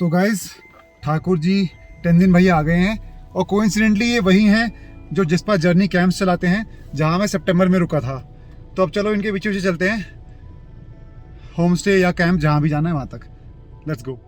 तो गाइस ठाकुर जी तेंजिन भैया आ गए हैं और कोइंसिडेंटली ये वही हैं जो जिस्पा जर्नी कैंप्स चलाते हैं जहां मैं सितंबर में रुका था। तो अब चलो इनके पीछे पीछे चलते हैं होम स्टे या कैंप जहां भी जाना है वहां तक। Let's go.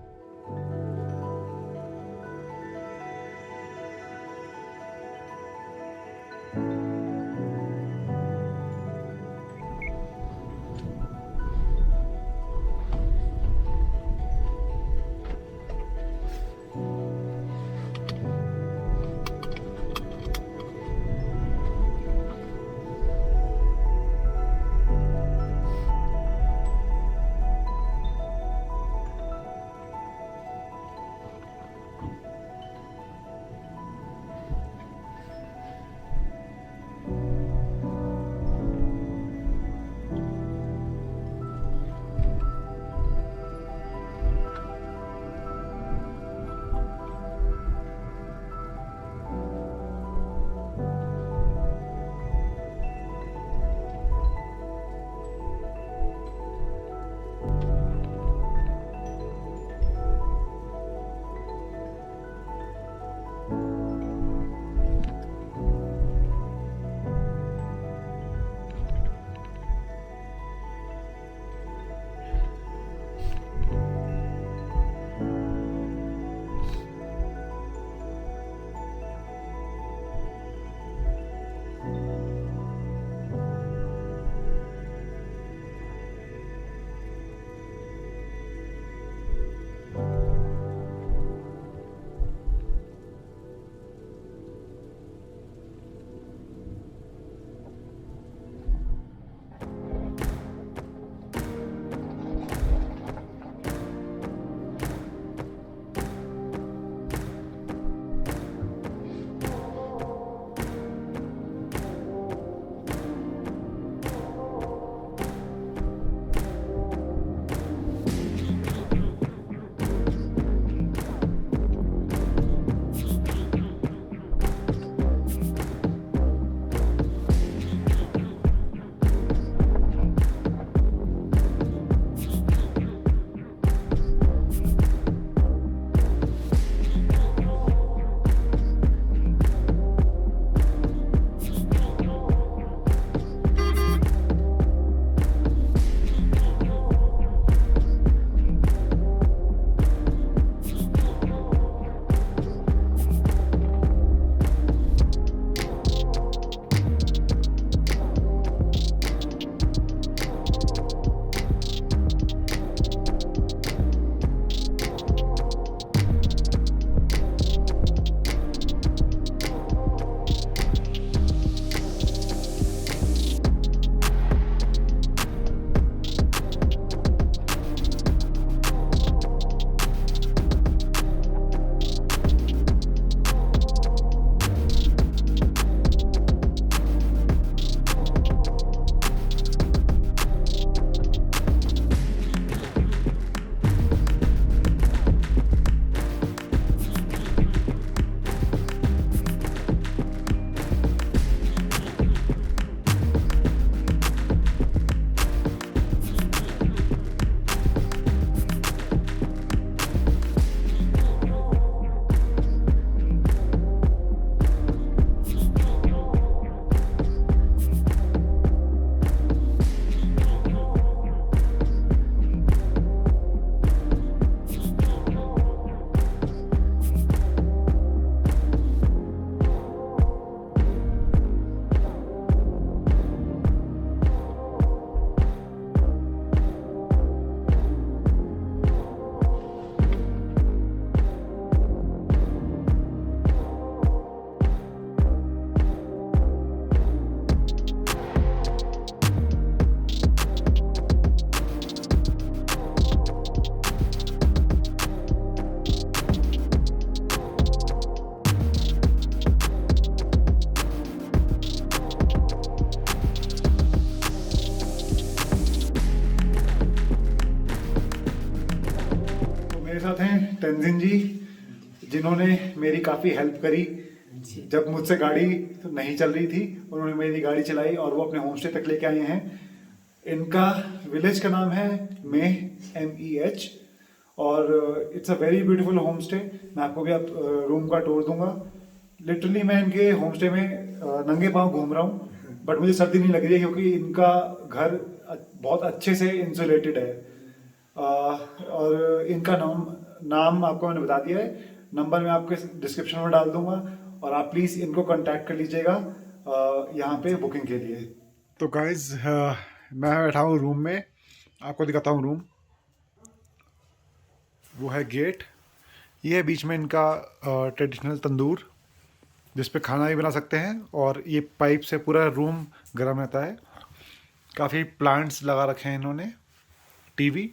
मेरे साथ हैं तेंजिन जी जिन्होंने मेरी काफ़ी हेल्प करी। जब मुझसे गाड़ी नहीं चल रही थी उन्होंने मेरी गाड़ी चलाई और वो अपने होम स्टे तक लेके आए हैं। इनका विलेज का नाम है MEH और it's a very beautiful home stay. मैं आपको भी आप रूम का टूर दूंगा। लिटरली मैं इनके होम स्टे में नंगे पाँव घूम रहा हूँ, बट मुझे सर्दी नहीं लग रही है क्योंकि इनका घर बहुत अच्छे से इंसुलेटेड है। और इनका नाम नाम आपको मैंने बता दिया है, नंबर मैं आपके डिस्क्रिप्शन में डाल दूंगा और आप प्लीज़ इनको कांटेक्ट कर लीजिएगा यहाँ पे बुकिंग के लिए। तो गाइज मैं बैठा हूँ रूम में, आपको दिखाता हूँ रूम। वो है गेट, ये है बीच में इनका ट्रेडिशनल तंदूर जिस पे खाना भी बना सकते हैं, और ये पाइप से पूरा रूम गर्म रहता है। काफ़ी प्लांट्स लगा रखे हैं इन्होंने, टीवी,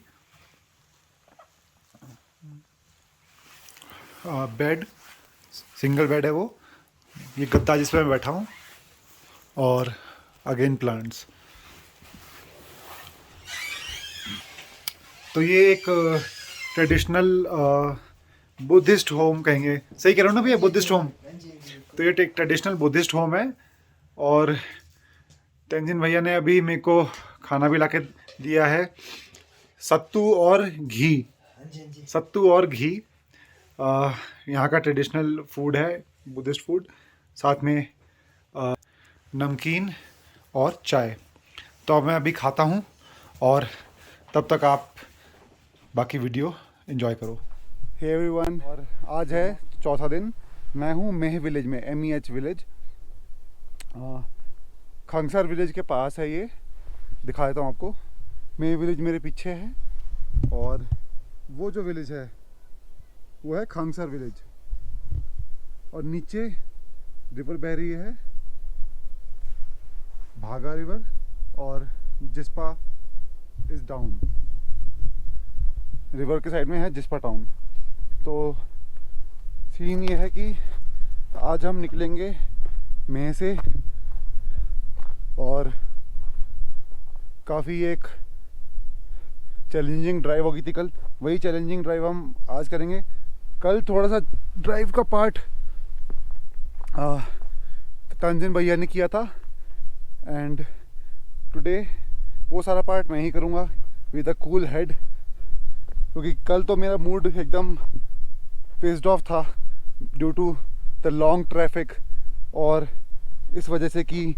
बेड, सिंगल बेड है वो, ये गद्दा जिस पे मैं बैठा हूँ, और अगेन प्लांट्स। तो ये एक ट्रेडिशनल बुद्धिस्ट होम कहेंगे, सही कह रहा हूँ ना भैया, बुद्धिस्ट होम। तो ये एक ट्रेडिशनल बुद्धिस्ट होम है, और तेंजिन भैया ने अभी मेरे को खाना भी ला के दिया है, सत्तू और घी। सत्तू और घी यहाँ का ट्रेडिशनल फूड है, बुद्धिस्ट फूड। साथ में नमकीन और चाय। तो अब मैं अभी खाता हूँ, और तब तक आप बाकी वीडियो एंजॉय करो। हे एवरीवन, और आज है चौथा दिन। मैं हूँ मेह विलेज में, MEH विलेज, खंगसर विलेज के पास है ये। दिखा देता हूँ आपको। मेह विलेज मेरे पीछे है, और वो जो विलेज है वो है खंगसर विलेज, और नीचे रिवर बह रही है, भागा रिवर, और जिस्पा इज डाउन। रिवर के साइड में है जिस्पा टाउन। तो सीन ये है कि आज हम निकलेंगे मेह से, और काफ़ी एक चैलेंजिंग ड्राइव होगी थी कल, वही चैलेंजिंग ड्राइव हम आज करेंगे। कल थोड़ा सा ड्राइव का पार्ट तंजिन भैया ने किया था, एंड टुडे वो सारा पार्ट मैं ही करूँगा विद अ कूल हेड, क्योंकि कल तो मेरा मूड एकदम पिस्ड ऑफ था due to the long traffic, और इस वजह से कि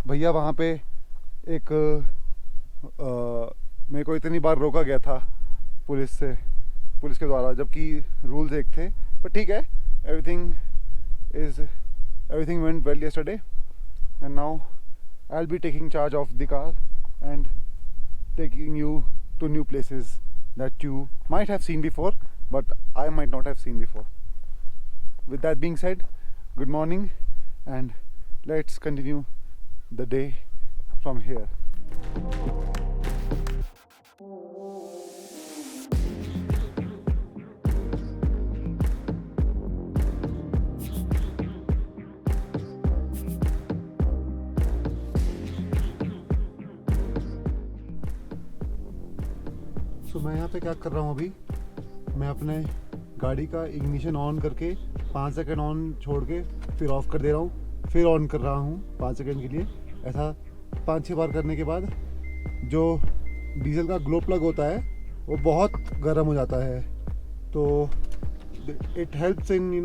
भैया वहाँ पे एक मेरे को इतनी बार रोका गया था पुलिस के द्वारा, जबकि रूल्स एक थे। पर ठीक है, everything went well yesterday, and now I'll be taking charge of the car and taking you to new places that you might have seen before, but I might not have seen before. With that being said, good morning, and let's continue the day from here. तो मैं यहाँ पे क्या कर रहा हूँ अभी, मैं अपने गाड़ी का इग्निशन ऑन करके 5 सेकंड ऑन छोड़ के फिर ऑफ कर दे रहा हूँ, फिर ऑन कर रहा हूँ 5 सेकंड के लिए। ऐसा 5-6 बार करने के बाद जो डीजल का ग्लो प्लग होता है वो बहुत गर्म हो जाता है। तो it helps in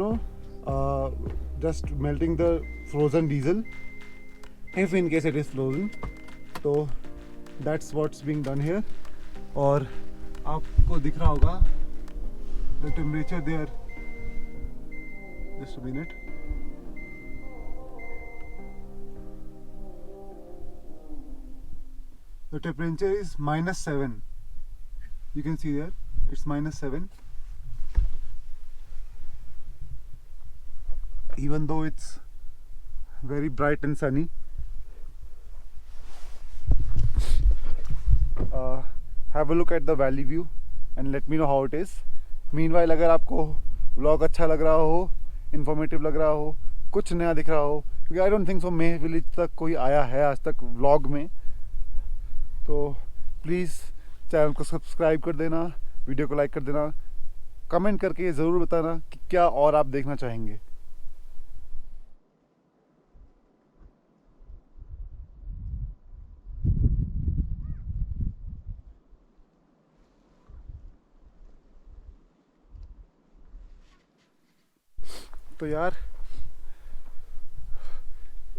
just melting the frozen diesel if in case it is frozen. तो that's what's being done here. और आपको दिख रहा होगा the temperature there, just a minute, the temperature is -7। you can see there it's -7, even though it's very bright and sunny. Have a look at the valley view and let me know how it is. Meanwhile, अगर आपको vlog अच्छा लग रहा हो, informative लग रहा हो, कुछ नया दिख रहा हो, क्योंकि I don't think so मेह विलेज तक कोई आया है आज तक vlog में, तो प्लीज़ चैनल को सब्सक्राइब कर देना, वीडियो को लाइक कर देना, कमेंट करके ज़रूर बताना कि क्या और आप देखना चाहेंगे। तो यार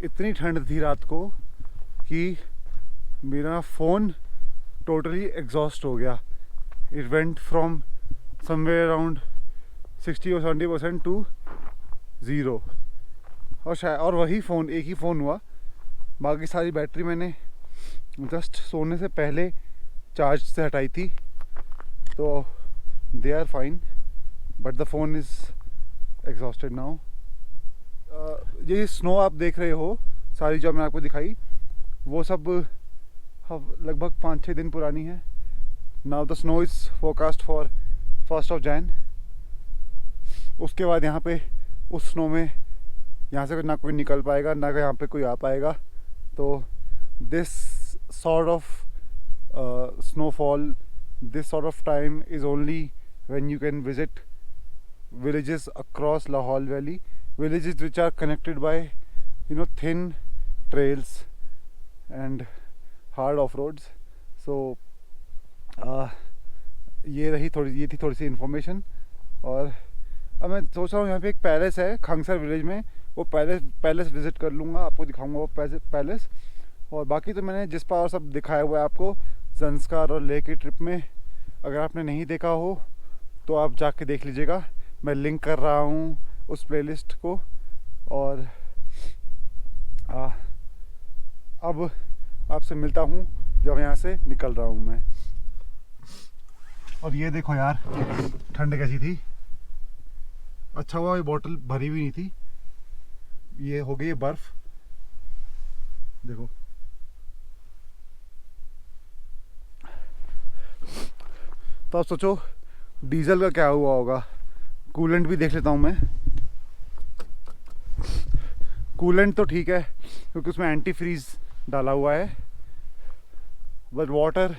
इतनी ठंड थी रात को कि मेरा फ़ोन टोटली एग्जॉस्ट हो गया. It went from somewhere around 60 और 70% टू 0. और शायद और वही फ़ोन, एक ही फ़ोन हुआ. बाकी सारी बैटरी मैंने जस्ट सोने से पहले चार्ज से हटाई थी. तो they are fine, but the phone is exhausted now. ये स्नो आप देख रहे हो सारी जो मैंने आपको दिखाई, वो सब लगभग 5-6 दिन पुरानी है. Now the snow is forecast for 1st of Jan. उसके बाद यहाँ पे उस स्नो में यहाँ से ना कोई निकल पाएगा, ना यहाँ पे कोई आ पाएगा. तो this sort of snowfall, this sort of time is only when you can visit villages across Lahaul Valley, villages which are connected by thin trails and hard off-roads. So ये थी थोड़ी सी इन्फॉर्मेशन. और अब मैं सोच रहा हूँ यहाँ पे एक पैलेस है खंगसर विलेज में, वो पैलेस विज़िट कर लूँगा, आपको दिखाऊँगा वो पैलेस. और बाकी तो मैंने जिस पार सब दिखाया हुआ है आपको ज़ंस्कार और लेह की ट्रिप में. अगर आपने नहीं देखा हो तो आप जाके देख लीजिएगा. मैं लिंक कर रहा हूँ उस प्लेलिस्ट को. और अब आपसे मिलता हूँ जब यहाँ से निकल रहा हूँ मैं. और ये देखो यार ठंड कैसी थी. अच्छा हुआ ये बोतल भरी हुई नहीं थी. ये हो गई है बर्फ़, देखो. तो आप सोचो डीजल का क्या हुआ होगा. कूलेंट भी देख लेता हूँ मैं. कूलेंट तो ठीक है क्योंकि उसमें एंटी फ्रीज डाला हुआ है, बट वाटर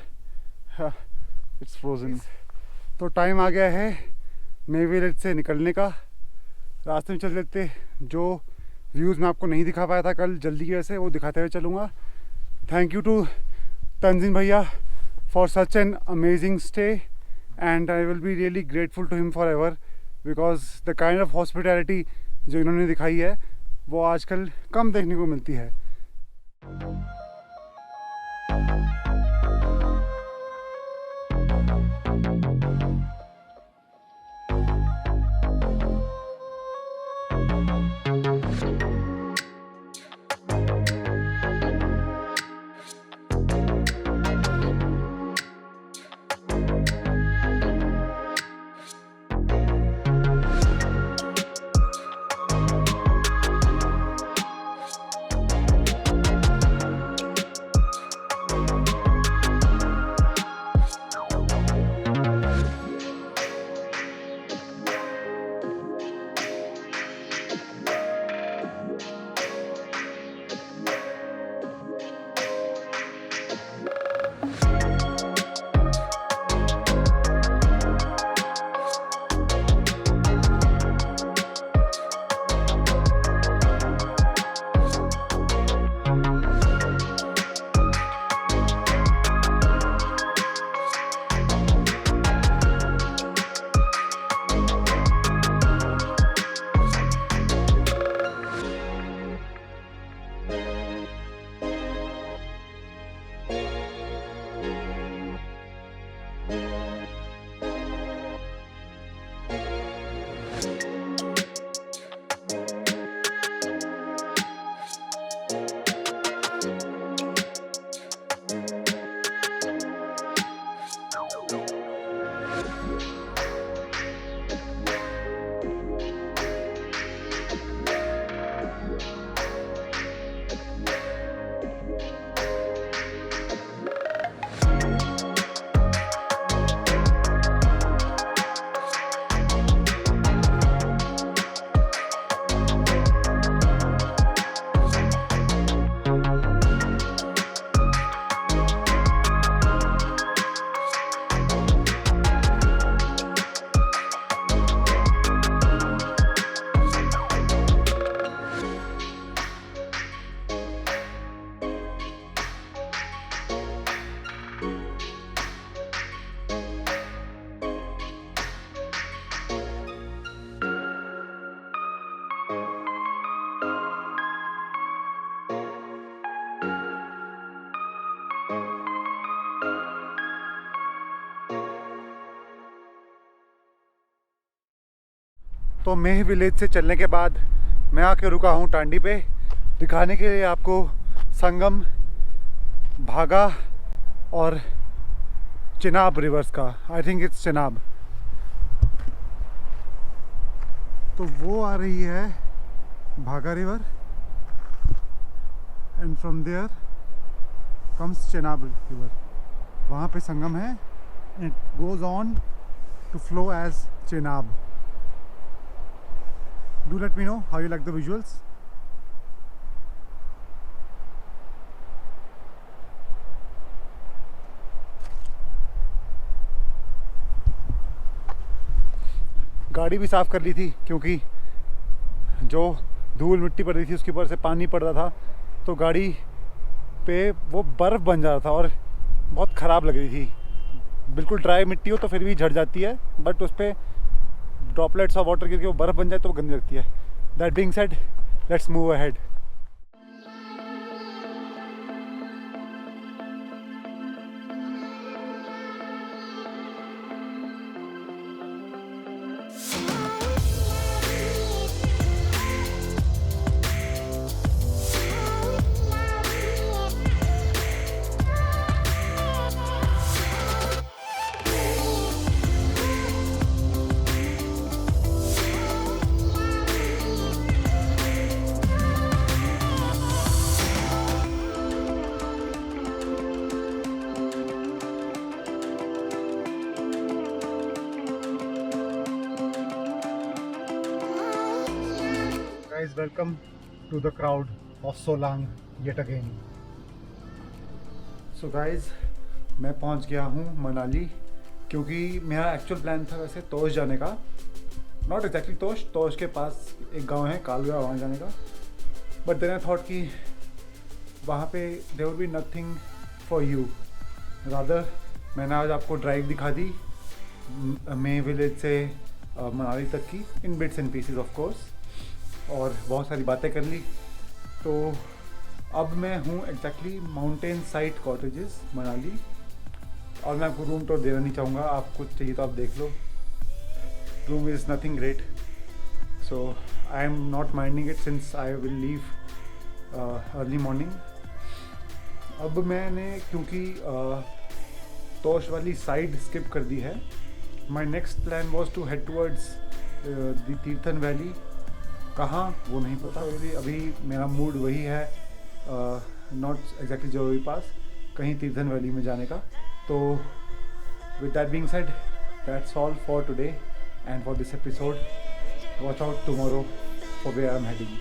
इट्स फ्रोजन. तो टाइम आ गया है मे विलेज से निकलने का. रास्ते में चल लेते जो व्यूज़ मैं आपको नहीं दिखा पाया था कल जल्दी की वजह से, वो दिखाते हुए चलूँगा. थैंक यू टू तंजीन भैया for such an amazing stay, and I will be really grateful to him forever because the kind of hospitality जो इन्होंने दिखाई है वो आजकल कम देखने को मिलती है. तो मेह विलेज से चलने के बाद मैं आके रुका हूँ टांडी पे दिखाने के लिए आपको संगम, भागा और चिनाब रिवर्स का। I think it's Chenab. तो वो आ रही है Bhaga river and from there comes Chenab river. वहाँ पे संगम है and it goes on to flow as Chenab. Do let me know how you like the visuals. गाड़ी भी साफ़ कर ली थी क्योंकि जो धूल मिट्टी पड़ रही थी उसके ऊपर से पानी पड़ रहा था, तो गाड़ी पे वो बर्फ़ बन जा रहा था और बहुत ख़राब लग रही थी। बिल्कुल ड्राई मिट्टी हो तो फिर भी झड़ जाती है, बट उस पर ड्रॉपलेट्स ऑफ वाटर गिर के वो बर्फ़ बन जाए तो वो गंदी लगती है। That being said, let's move ahead. Guys, welcome to the crowd of Solang yet again. So guys, मैं पहुंच गया हूं मनाली, क्योंकि मेरा एक्चुअल प्लान था वैसे तोश जाने का। नॉट एग्जैक्टली तोश, तोश के पास एक गांव है कालगा, वहाँ जाने का। बट देन आई थॉट कि वहाँ पे there will be nothing for you. Rather मैंने आज आपको ड्राइव दिखा दी मेह विलेज से मनाली तक की, in bits and pieces of course, और बहुत सारी बातें कर ली। तो अब मैं हूँ exactly mountain side cottages Manali, और मैं आपको रूम टूर देना नहीं चाहूँगा। आप कुछ चाहिए तो आप देख लो। Room is nothing great, so I am not minding it since I will leave early morning. अब मैंने क्योंकि तोश वाली साइड स्किप कर दी है, my next plan was to head towards the Tirthan valley. कहाँ वो नहीं पता, अभी मेरा मूड वही है, नॉट एग्जैक्टली जोगी पास, कहीं तीर्थन वैली में जाने का। तो with that being said, that's all for today and for this episode. Watch out tomorrow for where I am heading.